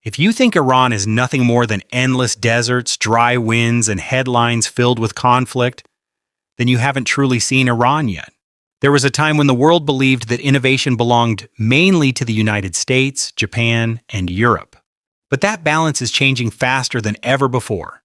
If you think Iran is nothing more than endless deserts, dry winds, and headlines filled with conflict, then you haven't truly seen Iran yet. There was a time when the world believed that innovation belonged mainly to the United States, Japan, and Europe. But that balance is changing faster than ever before.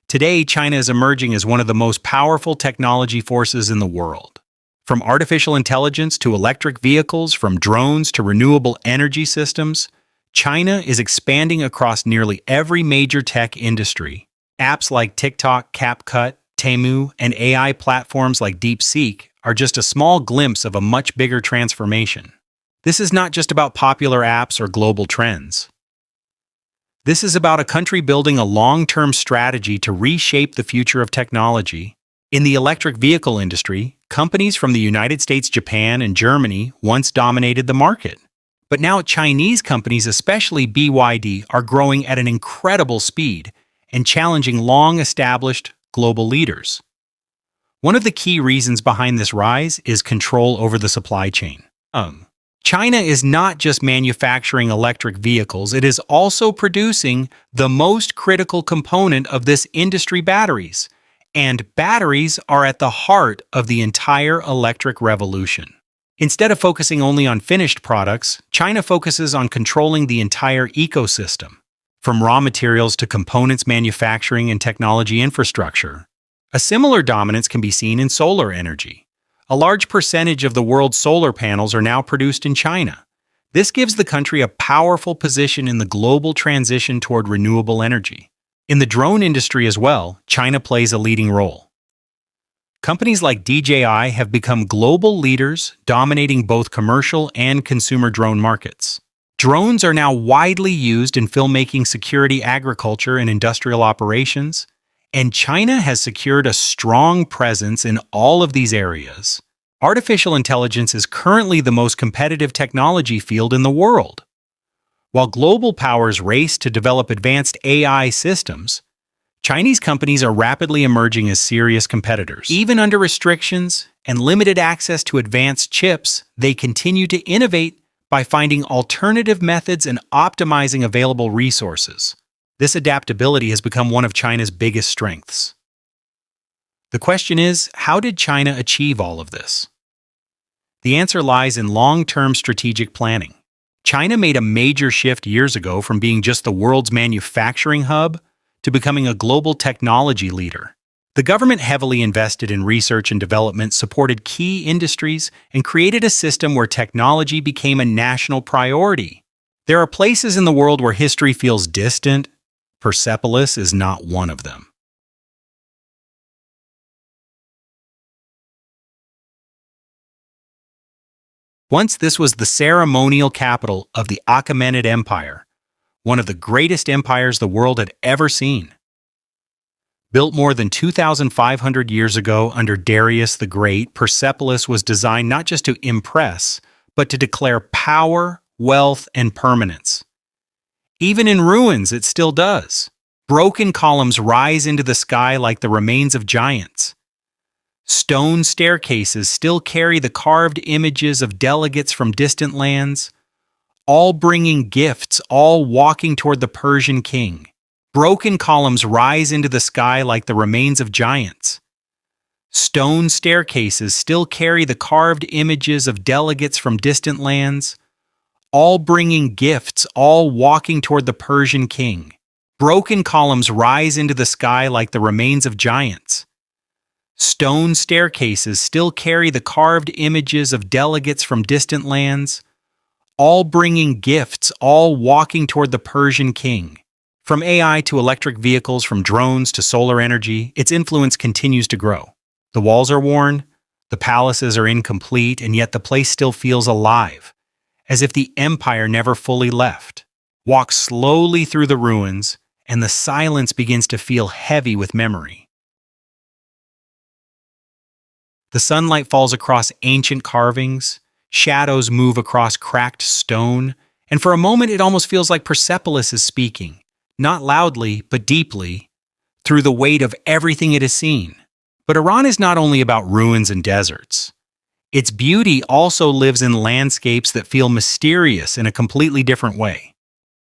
Today, China is emerging as one of the most powerful technology forces in the world. From artificial intelligence to electric vehicles, from drones to renewable energy systems, China is expanding across nearly every major tech industry. Apps like TikTok, CapCut, Temu, and AI platforms like DeepSeek are just a small glimpse of a much bigger transformation. This is not just about popular apps or global trends. This is about a country building a long-term strategy to reshape the future of technology. In the electric vehicle industry, companies from the United States, Japan, and Germany once dominated the market. But now Chinese companies, especially BYD, are growing at an incredible speed and challenging long-established global leaders. One of the key reasons behind this rise is control over the supply chain. China is not just manufacturing electric vehicles, it is also producing the most critical component of this industry, batteries. And batteries are at the heart of the entire electric revolution. Instead of focusing only on finished products, China focuses on controlling the entire ecosystem, from raw materials to components manufacturing and technology infrastructure. A similar dominance can be seen in solar energy. A large percentage of the world's solar panels are now produced in China. This gives the country a powerful position in the global transition toward renewable energy. In the drone industry as well, China plays a leading role. Companies like DJI have become global leaders, dominating both commercial and consumer drone markets. Drones are now widely used in filmmaking, security, agriculture, and industrial operations, and China has secured a strong presence in all of these areas. Artificial intelligence is currently the most competitive technology field in the world. While global powers race to develop advanced AI systems, Chinese companies are rapidly emerging as serious competitors. Even under restrictions and limited access to advanced chips, they continue to innovate by finding alternative methods and optimizing available resources. This adaptability has become one of China's biggest strengths. The question is, how did China achieve all of this? The answer lies in long-term strategic planning. China made a major shift years ago from being just the world's manufacturing hub to becoming a global technology leader. The government heavily invested in research and development, supported key industries, and created a system where technology became a national priority. There are places in the world where history feels distant. Persepolis is not one of them. Once this was the ceremonial capital of the Achaemenid Empire, one of the greatest empires the world had ever seen. Built more than 2,500 years ago under Darius the Great, Persepolis was designed not just to impress, but to declare power, wealth, and permanence. Even in ruins, it still does. Broken columns rise into the sky like the remains of giants. Stone staircases still carry the carved images of delegates from distant lands, all bringing gifts, all walking toward the Persian king. Broken columns rise into the sky like the remains of giants. Stone staircases still carry the carved images of delegates from distant lands, all bringing gifts, all walking toward the Persian king. Broken columns rise into the sky like the remains of giants. Stone staircases still carry the carved images of delegates from distant lands, all bringing gifts, all walking toward the Persian king. From AI to electric vehicles, from drones to solar energy, its influence continues to grow. The walls are worn, the palaces are incomplete, and yet the place still feels alive, as if the empire never fully left. Walk slowly through the ruins, and the silence begins to feel heavy with memory. The sunlight falls across ancient carvings, shadows move across cracked stone, and for a moment it almost feels like Persepolis is speaking, not loudly but deeply, through the weight of everything it has seen. But Iran is not only about ruins and deserts. Its beauty also lives in landscapes that feel mysterious in a completely different way.